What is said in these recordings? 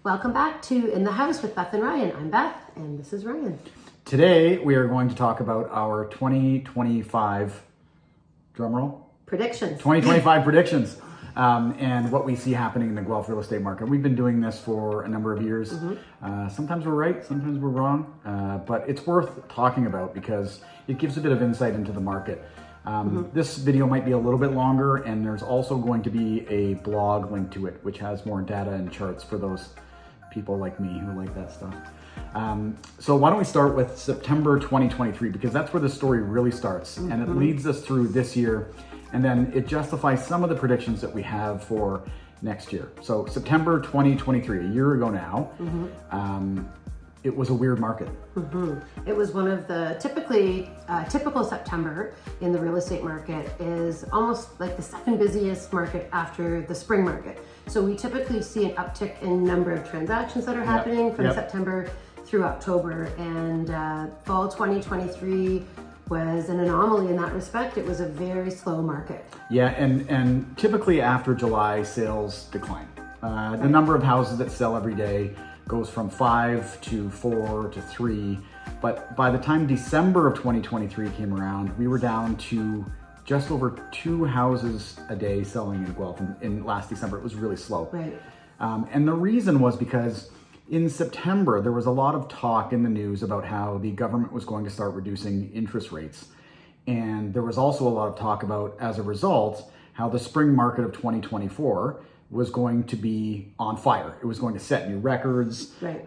Welcome back to In the House with Beth and Ryan. I'm Beth, and this is Ryan. Today, we are going to talk about our 2025, drumroll? Predictions. 2025 predictions, and what we see happening in the Guelph real estate market. We've been doing this for a number of years. Sometimes we're right, sometimes we're wrong, but it's worth talking about because it gives a bit of insight into the market. This video might be a little bit longer, and there's also going to be a blog link to it, which has more data and charts for those people like me who like that stuff. So why don't we start with September 2023, because that's where the story really starts, and it leads us through this year, and then it justifies some of the predictions that we have for next year. So September 2023, a year ago now, it was a weird market. It was one of the typical September in the real estate market is almost like the second busiest market after the spring market. So we typically see an uptick in number of transactions that are happening from September through October, and fall 2023 was an anomaly in that respect. It was a very slow market. Yeah, and typically after July, sales decline. The number of houses that sell every day goes from 5 to 4 to 3, but by the time December of 2023 came around, we were down to just over 2 houses a day selling in Guelph. In last December, it was really slow. Right. And the reason was because in September, there was a lot of talk in the news about how the government was going to start reducing interest rates. And there was also a lot of talk about, as a result, how the spring market of 2024 was going to be on fire. It was going to set new records. Right.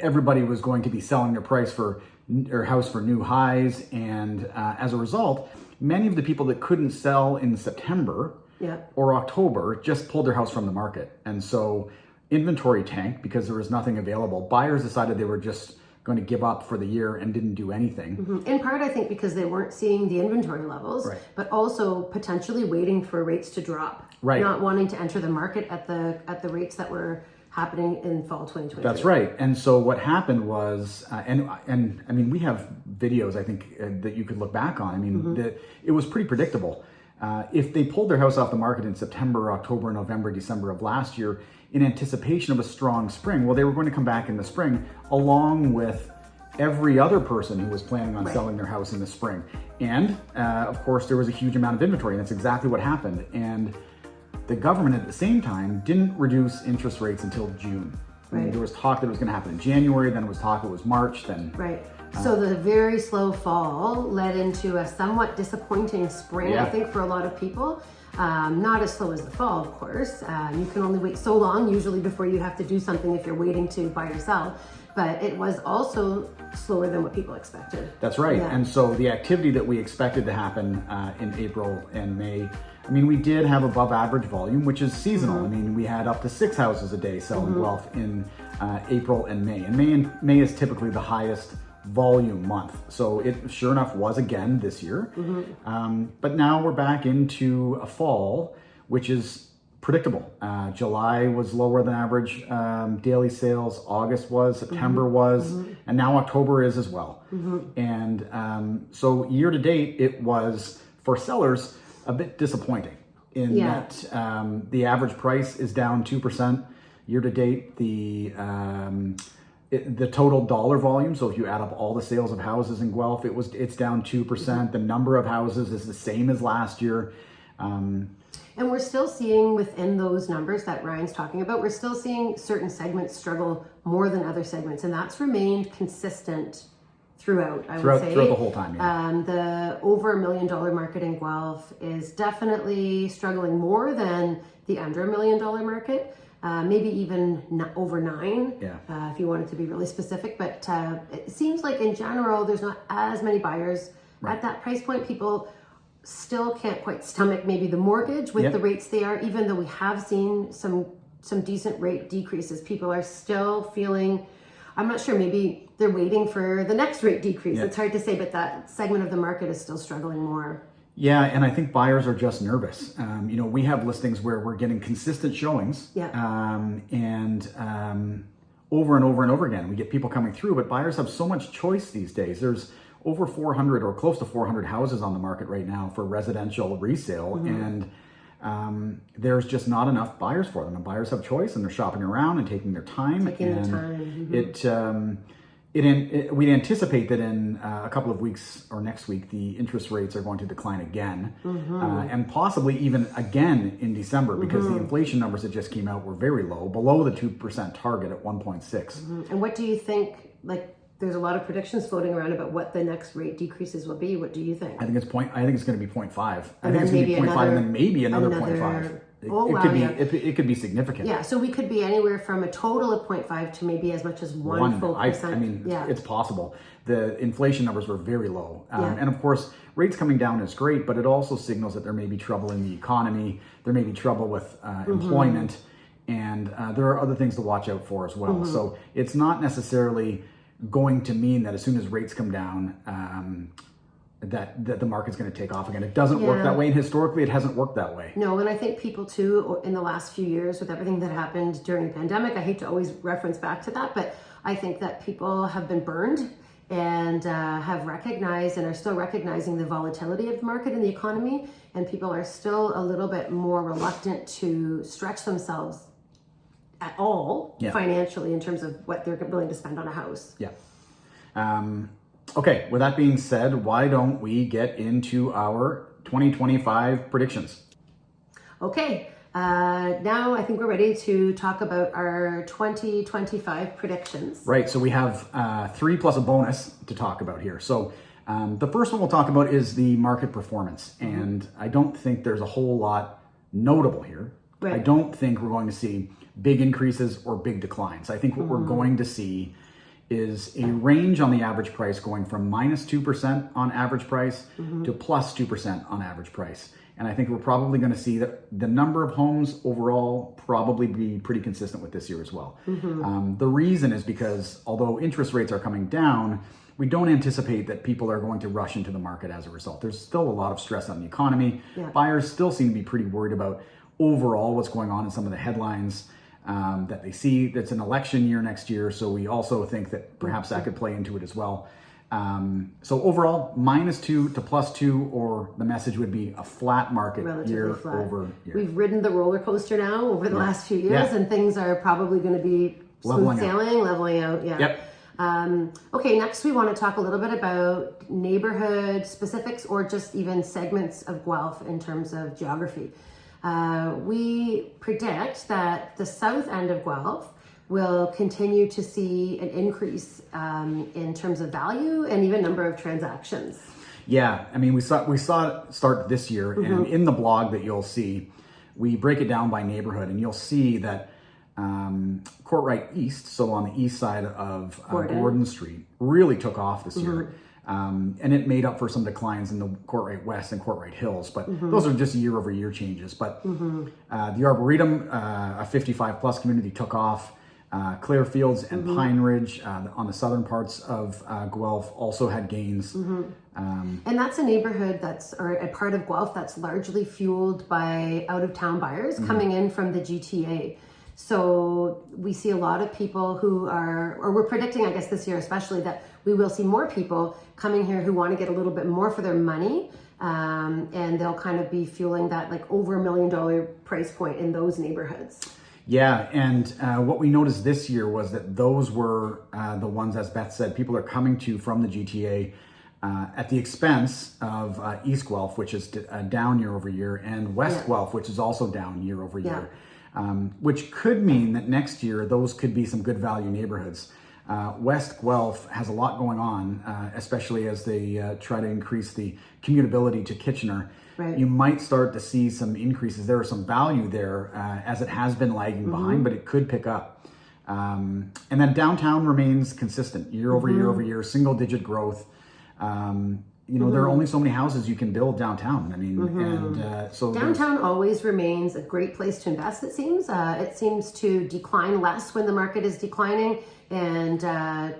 Everybody was going to be selling their house for new highs. And as a result, many of the people that couldn't sell in September or October just pulled their house from the market. And so inventory tanked because there was nothing available. Buyers decided they were just going to give up for the year and didn't do anything. In part, I think because they weren't seeing the inventory levels, but also potentially waiting for rates to drop. Not wanting to enter the market at the rates that were happening in fall 2023. That's right. And so what happened was, and I mean, we have videos, I think, that you could look back on. I mean, it was pretty predictable. If they pulled their house off the market in September, October, November, December of last year in anticipation of a strong spring, well, they were going to come back in the spring along with every other person who was planning on selling their house in the spring. And of course, there was a huge amount of inventory, and that's exactly what happened. And the government at the same time didn't reduce interest rates until June. I mean, there was talk that it was going to happen in January, then it was talk it was March, then... So the very slow fall led into a somewhat disappointing spring, I think, for a lot of people. Not as slow as the fall, of course. You can only wait so long usually before you have to do something if you're waiting to buy or sell. But it was also slower than what people expected. That's right. And so the activity that we expected to happen in April and May, I mean, we did have above average volume, which is seasonal. I mean, we had up to 6 houses a day selling Guelph in April and May. And May is typically the highest volume month. So it sure enough was again this year. But now we're back into a fall, which is predictable. July was lower than average daily sales. August was, September was, and now October is as well. And so year to date, it was, for sellers, a bit disappointing in that the average price is down 2%. Year to date, the total dollar volume, so if you add up all the sales of houses in Guelph, it's down 2%. The number of houses is the same as last year. And we're still seeing within those numbers that Ryan's talking about, we're still seeing certain segments struggle more than other segments, and that's remained consistent throughout, I would say. Throughout the whole time, The over $1 million market in Guelph is definitely struggling more than the under $1 million market. Maybe even over 9, if you wanted to be really specific. But it seems like in general, there's not as many buyers at that price point. People still can't quite stomach maybe the mortgage with the rates they are, even though we have seen some decent rate decreases. People are still feeling, I'm not sure, maybe they're waiting for the next rate decrease. It's hard to say, but that segment of the market is still struggling more. Yeah, and I think buyers are just nervous. We have listings where we're getting consistent showings, and over and over and over again, we get people coming through, but buyers have so much choice these days. There's over 400 or close to 400 houses on the market right now for residential resale, and there's just not enough buyers for them. And buyers have choice, and they're shopping around and taking their time. We'd anticipate that in a couple of weeks or next week, the interest rates are going to decline again, and possibly even again in December, because the inflation numbers that just came out were very low, below the 2% target at 1.6. And what do you think, like, there's a lot of predictions floating around about what the next rate decreases will be. What do you think? I think it's going to be 0.5. I think it's going to be 0.5 and then maybe another 0.5. It could be significant. Yeah, so we could be anywhere from a total of 0.5 to maybe as much as 1 full percent. It's possible. The inflation numbers were very low. And of course, rates coming down is great, but it also signals that there may be trouble in the economy. There may be trouble with employment, and there are other things to watch out for as well. So it's not necessarily going to mean that as soon as rates come down, that the market's going to take off again. It doesn't work that way, and historically it hasn't worked that way. No, and I think people too, in the last few years with everything that happened during the pandemic, I hate to always reference back to that, but I think that people have been burned and have recognized and are still recognizing the volatility of the market and the economy, and people are still a little bit more reluctant to stretch themselves at all financially in terms of what they're willing to spend on a house. Okay, with that being said, why don't we get into our 2025 predictions? Okay, now I think we're ready to talk about our 2025 predictions. Right, so we have 3 plus a bonus to talk about here. So the first one we'll talk about is the market performance. And I don't think there's a whole lot notable here. Right. I don't think we're going to see big increases or big declines. I think what we're going to see is a range on the average price going from minus 2% on average price to plus 2% on average price. And I think we're probably going to see that the number of homes overall probably be pretty consistent with this year as well. The reason is because although interest rates are coming down, we don't anticipate that people are going to rush into the market as a result. There's still a lot of stress on the economy. Buyers still seem to be pretty worried about overall what's going on in some of the headlines that they see. That's an election year next year, so we also think that perhaps that could play into it as well. So overall, minus 2 to plus 2, or the message would be a flat market over year. We've ridden the roller coaster now over the last few years, and things are probably going to be smooth sailing, leveling out. Okay, next we want to talk a little bit about neighborhood specifics or just even segments of Guelph in terms of geography. We predict that the south end of Guelph will continue to see an increase in terms of value and even number of transactions. Yeah, I mean, we saw it start this year, and in the blog that you'll see, we break it down by neighborhood, and you'll see that Courtright East, so on the east side of Gordon Street, really took off this year. And it made up for some declines in the Courtright West and Courtright Hills, but those are just year-over-year changes. But the Arboretum, a 55-plus community, took off. Clairfields and Pineridge on the southern parts of Guelph also had gains. And that's a neighborhood or a part of Guelph that's largely fueled by out-of-town buyers coming in from the GTA. So we see a lot of people who we're predicting, I guess this year especially, that we will see more people coming here who want to get a little bit more for their money. And they'll kind of be fueling that like over $1 million price point in those neighborhoods. Yeah, and what we noticed this year was that those were the ones, as Beth said, people are coming to from the GTA at the expense of East Guelph, which is down year over year, and West Guelph, which is also down year over year. Which could mean that next year those could be some good value neighborhoods. West Guelph has a lot going on, especially as they try to increase the commutability to Kitchener. Right. You might start to see some increases. There are some value there as it has been lagging behind, but it could pick up. And then downtown remains consistent year over year over year, single digit growth. There are only so many houses you can build downtown. I mean, and so downtown always remains a great place to invest. It seems to decline less when the market is declining, and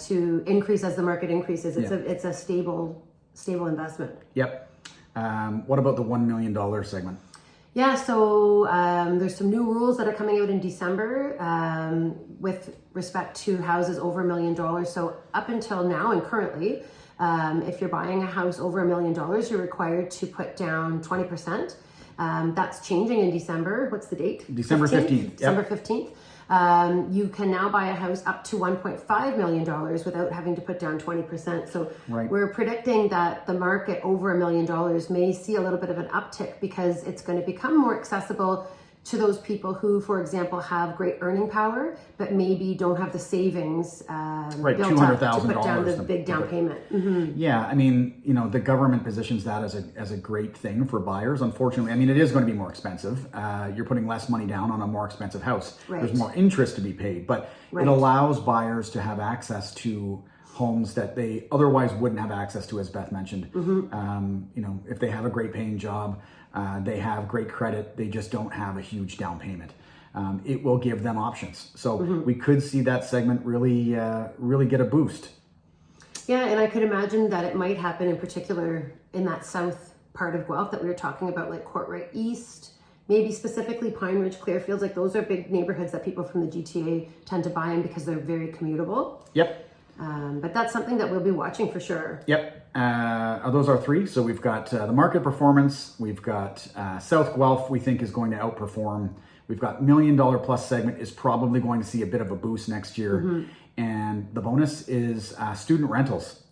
to increase as the market increases. It's a stable investment. Yep. What about the $1 million segment? Yeah, so there's some new rules that are coming out in December with respect to houses over $1 million. So up until now and currently, if you're buying a house over $1 million, you're required to put down 20%. That's changing in December. What's the date? December 15th. December 15th. You can now buy a house up to $1.5 million without having to put down 20%. So we're predicting that the market over $1 million may see a little bit of an uptick because it's going to become more accessible to those people who, for example, have great earning power, but maybe don't have the savings built up to put down the big down payment. Yeah, I mean, the government positions that as a great thing for buyers. Unfortunately, I mean, it is going to be more expensive. You're putting less money down on a more expensive house. There's more interest to be paid, but it allows buyers to have access to homes that they otherwise wouldn't have access to, as Beth mentioned. If they have a great paying job, they have great credit, they just don't have a huge down payment. It will give them options. So we could see that segment really get a boost. Yeah, and I could imagine that it might happen in particular in that south part of Guelph that we were talking about, like Courtright East, maybe specifically Pineridge, Clairfields. Like those are big neighborhoods that people from the GTA tend to buy in because they're very commutable. Yep. But that's something that we'll be watching for sure. Yep. Those are three. So we've got the market performance. We've got South Guelph, we think is going to outperform. We've got $1 million plus segment is probably going to see a bit of a boost next year. And the bonus is student rentals.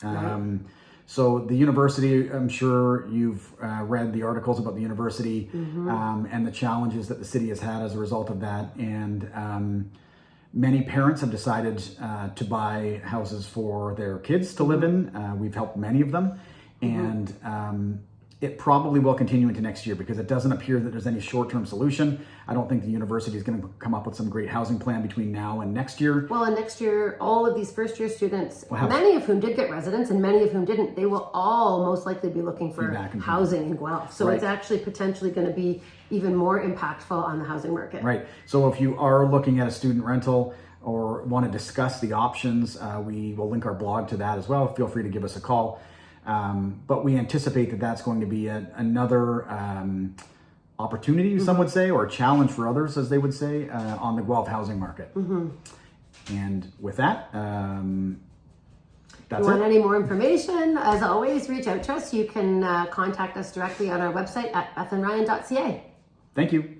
So the university, I'm sure you've read the articles about the university and the challenges that the city has had as a result of that. And many parents have decided to buy houses for their kids to live in. We've helped many of them. And it probably will continue into next year because it doesn't appear that there's any short-term solution. I don't think the university is going to come up with some great housing plan between now and next year. Well, and next year, all of these first-year students, many of whom did get residence and many of whom didn't, they will all most likely be looking for housing in Guelph. So it's actually potentially going to be even more impactful on the housing market. Right. So if you are looking at a student rental or want to discuss the options, we will link our blog to that as well. Feel free to give us a call. But we anticipate that that's going to be another opportunity, some would say, or a challenge for others, as they would say, on the Guelph housing market. And with that, that's it. If you want any more information, as always, reach out to us. You can contact us directly on our website at Bethandryan.ca. Thank you.